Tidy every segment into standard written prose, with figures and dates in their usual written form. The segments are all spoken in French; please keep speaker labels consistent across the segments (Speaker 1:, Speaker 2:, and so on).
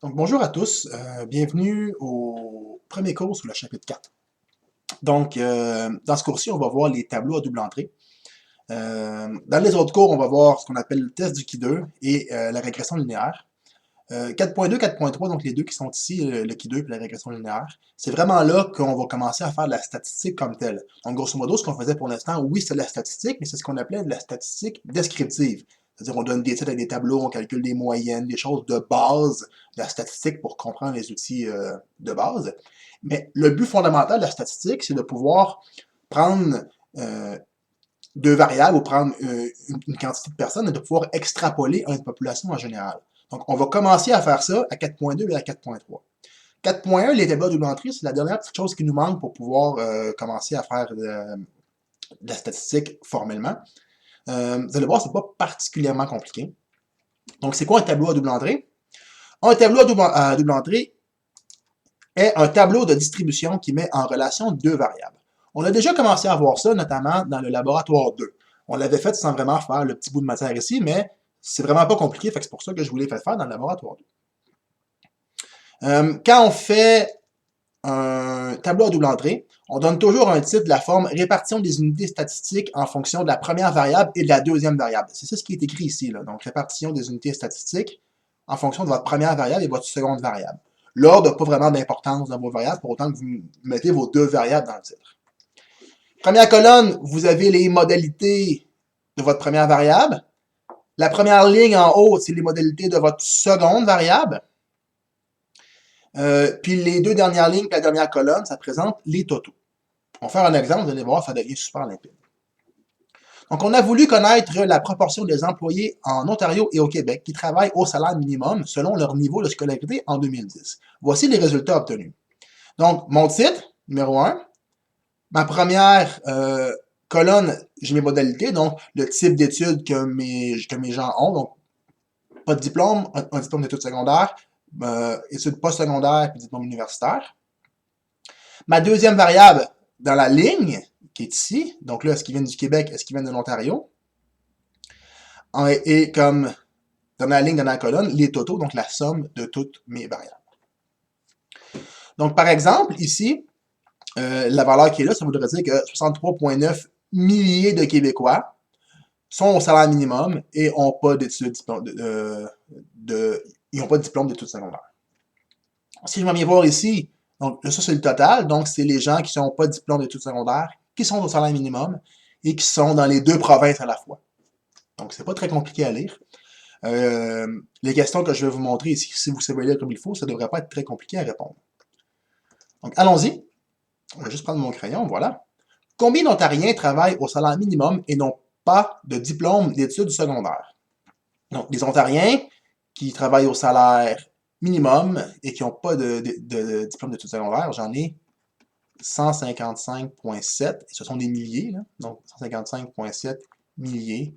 Speaker 1: Donc, bonjour à tous, bienvenue au premier cours sur le chapitre 4. Donc, dans ce cours-ci, on va voir les tableaux à double entrée. Dans les autres cours, on va voir ce qu'on appelle le test du Qui2 et la régression linéaire. 4.2, 4.3, donc les deux qui sont ici, le Qui2 et la régression linéaire, c'est vraiment là qu'on va commencer à faire de la statistique comme telle. Donc, grosso modo, ce qu'on faisait pour l'instant, oui, c'est de la statistique, mais c'est ce qu'on appelait de la statistique descriptive. C'est-à-dire, on donne des titres avec des tableaux, on calcule des moyennes, des choses de base de la statistique pour comprendre les outils de base. Mais le but fondamental de la statistique, c'est de pouvoir prendre deux variables ou prendre une quantité de personnes et de pouvoir extrapoler à une population en général. Donc, on va commencer à faire ça à 4.2 et à 4.3. 4.1, les tableaux à double entrée, c'est la dernière petite chose qui nous manque pour pouvoir commencer à faire de la statistique formellement. Vous allez voir, c'est pas particulièrement compliqué. Donc, c'est quoi un tableau à double entrée? Un tableau à double entrée est un tableau de distribution qui met en relation deux variables. On a déjà commencé à voir ça, notamment dans le laboratoire 2. On l'avait fait sans vraiment faire le petit bout de matière ici, mais c'est vraiment pas compliqué, fait que c'est pour ça que je vous l'ai fait faire dans le laboratoire 2. Quand on fait un tableau à double entrée, on donne toujours un titre de la forme répartition des unités statistiques en fonction de la première variable et de la deuxième variable. C'est ça ce qui est écrit ici, là. Donc, répartition des unités statistiques en fonction de votre première variable et votre seconde variable. L'ordre n'a pas vraiment d'importance dans vos variables, pour autant que vous mettez vos deux variables dans le titre. Première colonne, vous avez les modalités de votre première variable. La première ligne en haut, c'est les modalités de votre seconde variable. Puis les deux dernières lignes, la dernière colonne, ça présente les totaux. On va faire un exemple, vous allez voir, ça devient super limpide. Donc, on a voulu connaître la proportion des employés en Ontario et au Québec qui travaillent au salaire minimum selon leur niveau de scolarité en 2010. Voici les résultats obtenus. Donc, mon titre, numéro 1. Ma première colonne, j'ai mes modalités, donc le type d'études que mes gens ont. Donc, pas de diplôme, un diplôme d'études secondaires, études postsecondaires puis diplôme universitaire. Ma deuxième variable dans la ligne, qui est ici, donc là, est-ce qu'ils viennent du Québec, est-ce qu'ils viennent de l'Ontario? Et comme dans la ligne, dans la colonne, les totaux, donc la somme de toutes mes variables. Donc, par exemple, ici, la valeur qui est là, ça voudrait dire que 63,9 milliers de Québécois sont au salaire minimum et n'ont pas d'études ils n'ont pas de diplôme d'études secondaires. Si je m'en viens voir ici, donc ça c'est le total, donc c'est les gens qui n'ont pas de diplôme d'études secondaires, qui sont au salaire minimum et qui sont dans les deux provinces à la fois. Donc c'est pas très compliqué à lire. Les questions que je vais vous montrer ici, si vous savez lire comme il faut, ça ne devrait pas être très compliqué à répondre. Donc allons-y. On va juste prendre mon crayon, voilà. Combien d'Ontariens travaillent au salaire minimum et n'ont pas de diplôme d'études secondaires? Donc, les Ontariens qui travaillent au salaire minimum et qui n'ont pas de diplôme d'études secondaires, j'en ai 155,7, et ce sont des milliers, là, donc 155,7 milliers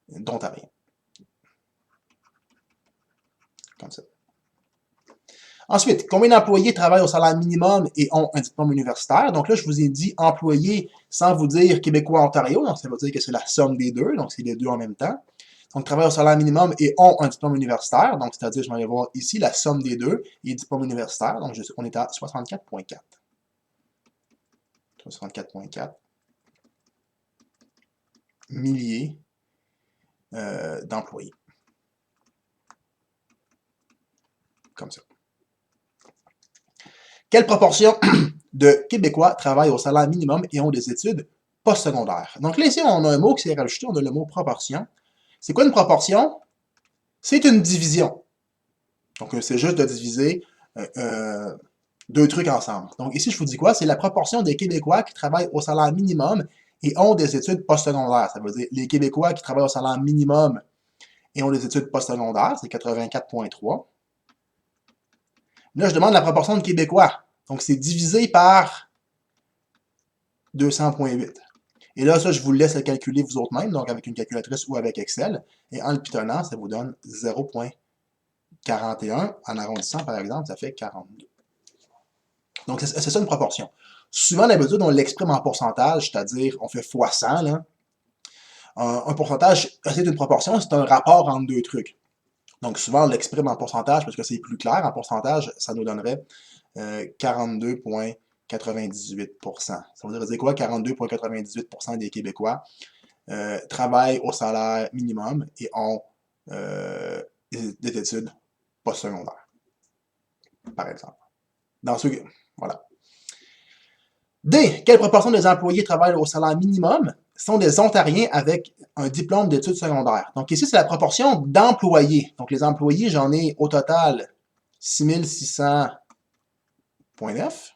Speaker 1: d'Ontariens. Comme ça. Ensuite, combien d'employés travaillent au salaire minimum et ont un diplôme universitaire? Donc là, je vous ai dit employés sans vous dire Québécois-Ontario, donc ça veut dire que c'est la somme des deux, donc c'est les deux en même temps. Donc, travaillent au salaire minimum et ont un diplôme universitaire, donc c'est-à-dire, je vais aller voir ici la somme des deux et diplôme universitaire, donc on est à 64,4. 64,4 milliers d'employés. Comme ça. Quelle proportion de Québécois travaillent au salaire minimum et ont des études postsecondaires? Donc là, ici, on a un mot qui s'est rajouté, on a le mot proportion. C'est quoi une proportion? C'est une division. Donc, c'est juste de diviser deux trucs ensemble. Donc ici, je vous dis quoi? C'est la proportion des Québécois qui travaillent au salaire minimum et ont des études postsecondaires. Ça veut dire les Québécois qui travaillent au salaire minimum et ont des études postsecondaires, c'est 84,3. Là, je demande la proportion de Québécois. Donc, c'est divisé par 200,8. Et là, ça, je vous laisse le calculer vous autres mêmes, donc avec une calculatrice ou avec Excel. Et en le pitonnant, ça vous donne 0,41. En arrondissant, par exemple, ça fait 42. Donc, c'est ça une proportion. Souvent, d'habitude, on l'exprime en pourcentage, c'est-à-dire on fait fois 100. Là. Un pourcentage, c'est une proportion, c'est un rapport entre deux trucs. Donc, souvent, on l'exprime en pourcentage parce que c'est plus clair. En pourcentage, ça nous donnerait 42,98%. Ça veut dire quoi? 42,98% des Québécois travaillent au salaire minimum et ont des études postsecondaires, par exemple. Dans ceux, voilà. D. Quelle proportion des employés travaillent au salaire minimum sont des Ontariens avec un diplôme d'études secondaires? Donc ici, c'est la proportion d'employés. Donc les employés, j'en ai au total 6600,9.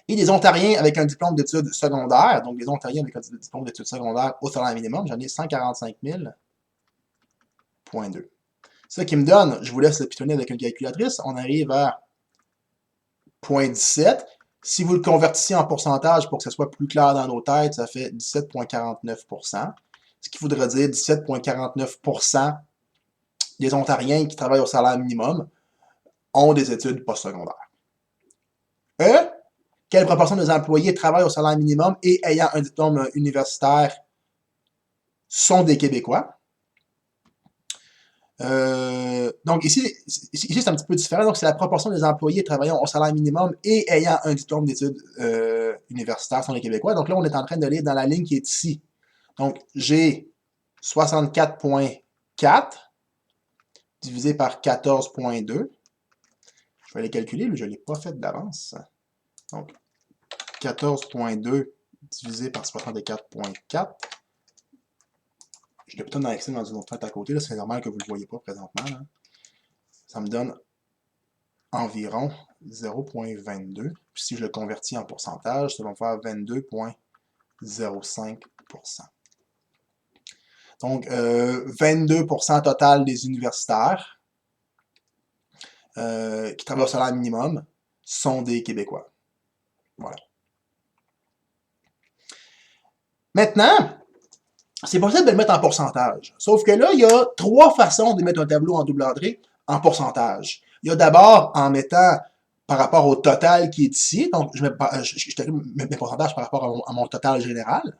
Speaker 1: Et des Ontariens avec un diplôme d'études secondaires, donc des Ontariens avec un diplôme d'études secondaires au salaire minimum, j'en ai 145 000,2. Ce qui me donne, je vous laisse le pitonner avec une calculatrice, on arrive à 0,17. Si vous le convertissez en pourcentage pour que ce soit plus clair dans nos têtes, ça fait 17,49%. Ce qui voudrait dire 17,49% des Ontariens qui travaillent au salaire minimum ont des études postsecondaires. E. Quelle proportion des employés travaillent au salaire minimum et ayant un diplôme universitaire sont des Québécois? Donc ici c'est un petit peu différent. Donc, c'est la proportion des employés travaillant au salaire minimum et ayant un diplôme d'études universitaires sont les Québécois. Donc là, on est en train de lire dans la ligne qui est ici. Donc, j'ai 64,4 divisé par 14,2. Je vais aller calculer, mais je ne l'ai pas fait d'avance. Donc, 14,2 divisé par 64,4. Je l'ai peut-être dans Excel dans une autre fête à côté. C'est normal que vous ne le voyez pas présentement. Là. Ça me donne environ 0,22. Puis si je le convertis en pourcentage, ça va me faire 22,05%. Donc, 22% total des universitaires qui travaillent au salaire minimum sont des Québécois. Voilà. Maintenant, c'est possible de le mettre en pourcentage. Sauf que là, il y a trois façons de mettre un tableau en double entrée en pourcentage. Il y a d'abord en mettant par rapport au total qui est ici. Donc, je mets mes pourcentages par rapport à mon total général.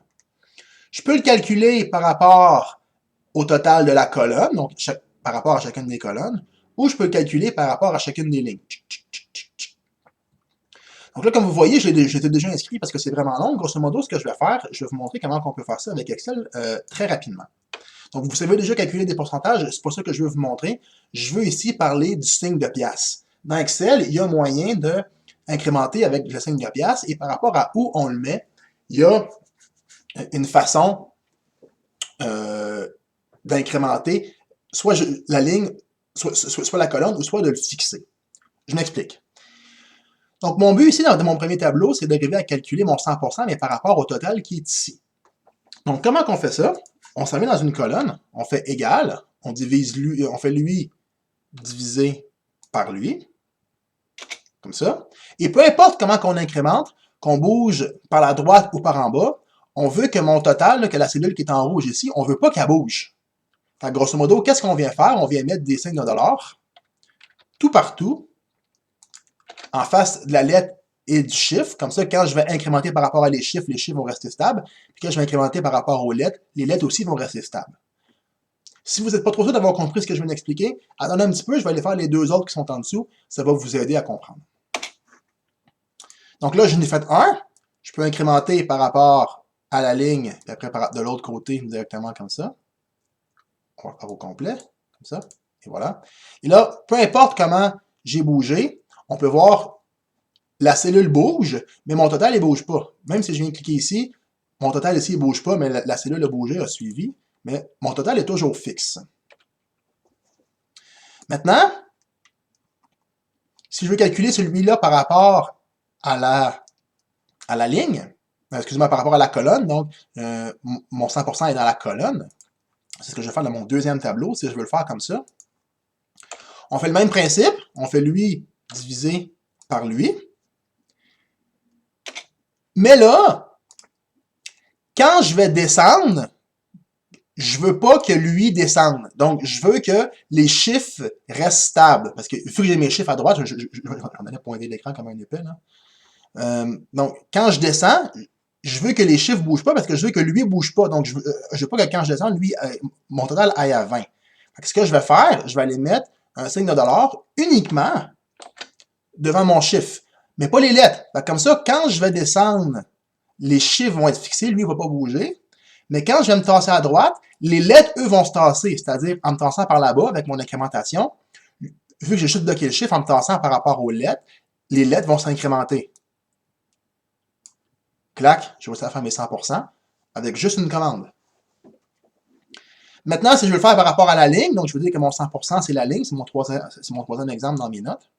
Speaker 1: Je peux le calculer par rapport au total de la colonne, donc par rapport à chacune des colonnes, ou je peux le calculer par rapport à chacune des lignes. Donc là, comme vous voyez, j'étais déjà inscrit parce que c'est vraiment long. Grosso modo, ce que je vais faire, je vais vous montrer comment on peut faire ça avec Excel très rapidement. Donc, vous savez déjà calculer des pourcentages, c'est pas ça que je veux vous montrer. Je veux ici parler du signe de pièce. Dans Excel, il y a moyen d'incrémenter avec le signe de pièce et par rapport à où on le met, il y a une façon d'incrémenter soit la ligne, soit la colonne, ou soit de le fixer. Je m'explique. Donc, mon but ici, dans mon premier tableau, c'est d'arriver à calculer mon 100%, mais par rapport au total qui est ici. Donc, comment qu'on fait ça? On s'en met dans une colonne, on fait égal, on divise lui, on fait lui divisé par lui, comme ça. Et peu importe comment qu'on incrémente, qu'on bouge par la droite ou par en bas, on veut que mon total, là, que la cellule qui est en rouge ici, on veut pas qu'elle bouge. Fait que grosso modo, qu'est-ce qu'on vient faire? On vient mettre des signes de dollars tout partout, en face de la lettre et du chiffre. Comme ça, quand je vais incrémenter par rapport à les chiffres vont rester stables. Puis quand je vais incrémenter par rapport aux lettres, les lettres aussi vont rester stables. Si vous n'êtes pas trop sûr d'avoir compris ce que je viens d'expliquer, attendez un petit peu, je vais aller faire les deux autres qui sont en dessous. Ça va vous aider à comprendre. Donc là, je n'ai fait un. Je peux incrémenter par rapport à la ligne, puis après de l'autre côté, directement comme ça. On va faire au complet, comme ça. Et voilà. Et là, peu importe comment j'ai bougé, on peut voir la cellule bouge, mais mon total, il ne bouge pas. Même si je viens de cliquer ici, mon total ici, il ne bouge pas, mais la cellule a bougé, a suivi. Mais mon total est toujours fixe. Maintenant, si je veux calculer celui-là par rapport à la ligne, excusez-moi, par rapport à la colonne, donc mon 100% est dans la colonne. C'est ce que je vais faire dans mon deuxième tableau, si je veux le faire comme ça. On fait le même principe, on fait lui divisé par lui. Mais là, quand je vais descendre, je veux pas que lui descende. Donc, je veux que les chiffres restent stables. Parce qu'il faut que j'ai mes chiffres à droite. J'en allais pointer l'écran comme un épée, là. Donc, quand je descends, je veux que les chiffres bougent pas parce que je veux que lui bouge pas. Donc, je veux pas que quand je descends, lui, mon total aille à 20. Fait que ce que je vais faire, je vais aller mettre un signe de dollar uniquement devant mon chiffre, mais pas les lettres. Fait que comme ça, quand je vais descendre, les chiffres vont être fixés, lui, il ne va pas bouger. Mais quand je vais me tasser à droite, les lettres, eux, vont se tasser, c'est-à-dire en me tassant par là-bas avec mon incrémentation. Vu que j'ai juste bloqué le chiffre en me tassant par rapport aux lettres, les lettres vont s'incrémenter. Clac, je vais aussi faire mes 100% avec juste une commande. Maintenant, si je veux le faire par rapport à la ligne, donc je veux dire que mon 100% c'est la ligne, c'est mon troisième exemple dans mes notes.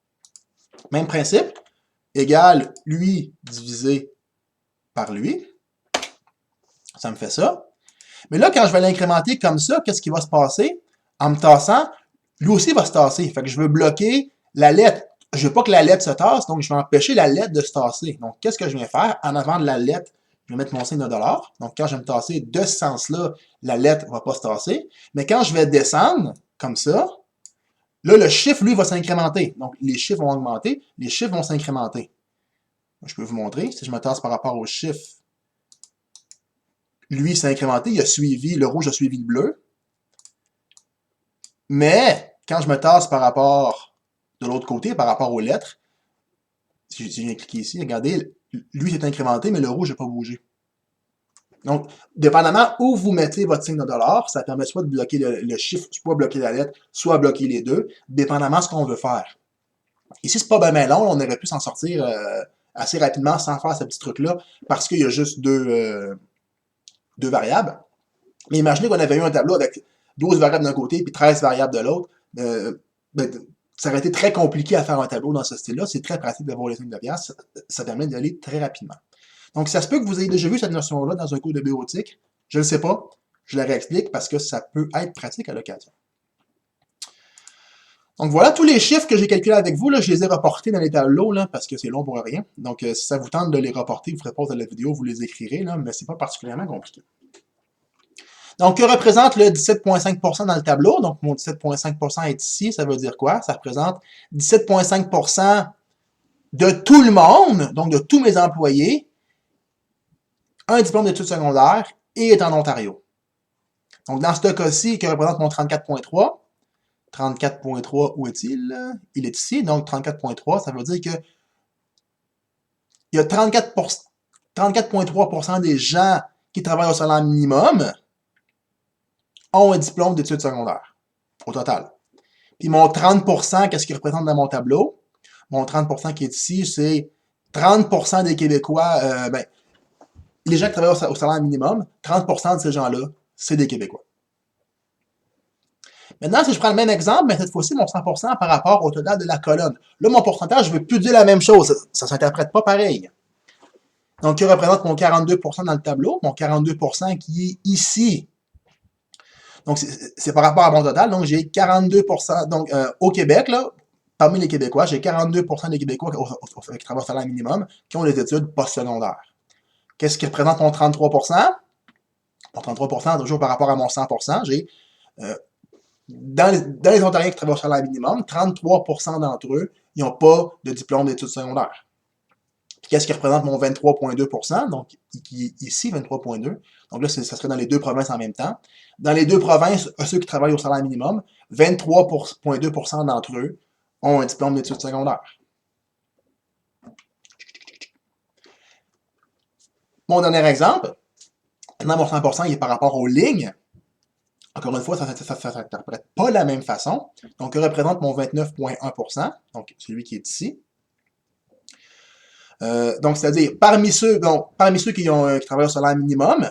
Speaker 1: Même principe, égal lui divisé par lui. Ça me fait ça. Mais là, quand je vais l'incrémenter comme ça, qu'est-ce qui va se passer? En me tassant, lui aussi va se tasser. Fait que je veux bloquer la lettre. Je veux pas que la lettre se tasse, donc je vais empêcher la lettre de se tasser. Donc, qu'est-ce que je viens faire? En avant de la lettre, je vais mettre mon signe de dollar. Donc, quand je vais me tasser de ce sens-là, la lettre va pas se tasser. Mais quand je vais descendre, comme ça, là, le chiffre, lui, va s'incrémenter. Donc, les chiffres vont augmenter, les chiffres vont s'incrémenter. Je peux vous montrer. Si je me tasse par rapport au chiffre, lui, s'est incrémenté, il a suivi, le rouge a suivi le bleu. Mais, quand je me tasse par rapport de l'autre côté, par rapport aux lettres, si je viens cliquer ici, regardez, lui s'est incrémenté, mais le rouge n'a pas bougé. Donc, dépendamment où vous mettez votre signe de dollar, ça permet soit de bloquer le chiffre, soit bloquer la lettre, soit bloquer les deux, dépendamment de ce qu'on veut faire. Ici, c'est pas bien long, on aurait pu s'en sortir assez rapidement sans faire ce petit truc-là, parce qu'il y a juste deux variables. Mais imaginez qu'on avait eu un tableau avec 12 variables d'un côté puis 13 variables de l'autre. Ben, ça aurait été très compliqué à faire un tableau dans ce style-là. C'est très pratique d'avoir les signes de pièces. Ça permet d'y aller très rapidement. Donc, ça se peut que vous ayez déjà vu cette notion-là dans un cours de bureautique. Je ne le sais pas. Je la réexplique parce que ça peut être pratique à l'occasion. Donc, voilà tous les chiffres que j'ai calculés avec vous. Là, je les ai reportés dans les tableaux là, parce que c'est long pour rien. Donc, si ça vous tente de les reporter, vous ferez pause à la vidéo, vous les écrirez, là, mais c'est pas particulièrement compliqué. Donc, que représente le 17,5% dans le tableau? Donc, mon 17,5% est ici. Ça veut dire quoi? Ça représente 17,5% de tout le monde, donc de tous mes employés, un diplôme d'études secondaires et est en Ontario. Donc, dans ce cas-ci, que représente mon 34,3? 34,3, où est-il? Il est ici. Donc, 34,3, ça veut dire que il y a 34,3% des gens qui travaillent au salaire minimum ont un diplôme d'études secondaires, au total. Puis mon 30%, qu'est-ce qu'il représente dans mon tableau? Mon 30% qui est ici, c'est 30% des Québécois, les gens qui travaillent au salaire minimum, 30% de ces gens-là, c'est des Québécois. Maintenant, si je prends le même exemple, mais cette fois-ci, mon 100% par rapport au total de la colonne. Là, mon pourcentage, je ne veux plus dire la même chose. Ça ne s'interprète pas pareil. Donc, qui représente mon 42% dans le tableau, mon 42% qui est ici. Donc, c'est par rapport à mon total. Donc, j'ai 42%. Donc, au Québec, là, parmi les Québécois, j'ai 42% des Québécois qui travaillent au salaire minimum qui ont des études postsecondaires. Qu'est-ce qui représente mon 33%? Mon 33%, toujours par rapport à mon 100%, j'ai dans les Ontariens qui travaillent au salaire minimum, 33% d'entre eux, ils n'ont pas de diplôme d'études secondaires. Qu'est-ce qui représente mon 23,2%? Donc, qui est ici, 23,2%. Donc là, ça serait dans les deux provinces en même temps. Dans les deux provinces, ceux qui travaillent au salaire minimum, 23,2% d'entre eux ont un diplôme d'études secondaires. Mon dernier exemple, maintenant mon 100%, il est par rapport aux lignes. Encore une fois, ça ne s'interprète pas de la même façon. Donc, il représente mon 29,1%, donc celui qui est ici. Donc, c'est-à-dire, parmi ceux qui travaillent au salaire minimum,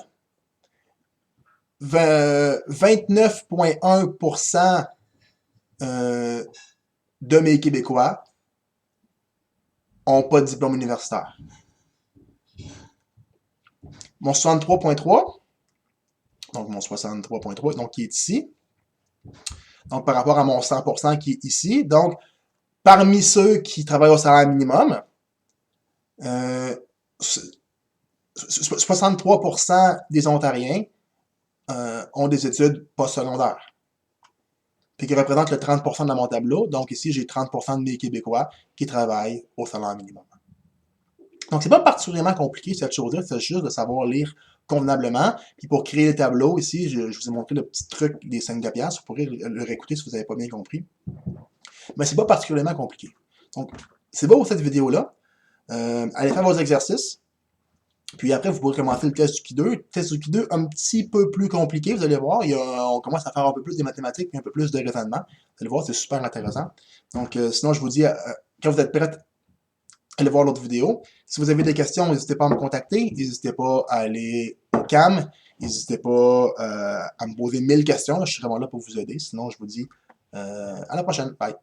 Speaker 1: 29,1% de mes Québécois n'ont pas de diplôme universitaire. Mon 63,3, donc mon 63,3, donc qui est ici. Donc, par rapport à mon 100% qui est ici. Donc, parmi ceux qui travaillent au salaire minimum, 63% des Ontariens ont des études postsecondaires. Puis qui représentent le 30% dans mon tableau. Donc ici, j'ai 30% de mes Québécois qui travaillent au salaire minimum. Donc, c'est pas particulièrement compliqué cette chose-là, c'est juste de savoir lire convenablement. Puis pour créer les tableaux, ici, je vous ai montré le petit truc des 5 de pièces. Vous pourrez le réécouter si vous n'avez pas bien compris. Mais c'est pas particulièrement compliqué. Donc, c'est bon pour cette vidéo-là. Allez faire vos exercices. Puis après, vous pourrez commencer le test du Q2. Le test du Q2, un petit peu plus compliqué, vous allez voir. On commence à faire un peu plus de mathématiques et un peu plus de raisonnement. Vous allez voir, c'est super intéressant. Donc, sinon, je vous dis, quand vous êtes prêts, allez voir l'autre vidéo. Si vous avez des questions, n'hésitez pas à me contacter. N'hésitez pas à aller au CAM. N'hésitez pas à me poser 1000 questions. Je suis vraiment là pour vous aider. Sinon, je vous dis à la prochaine. Bye.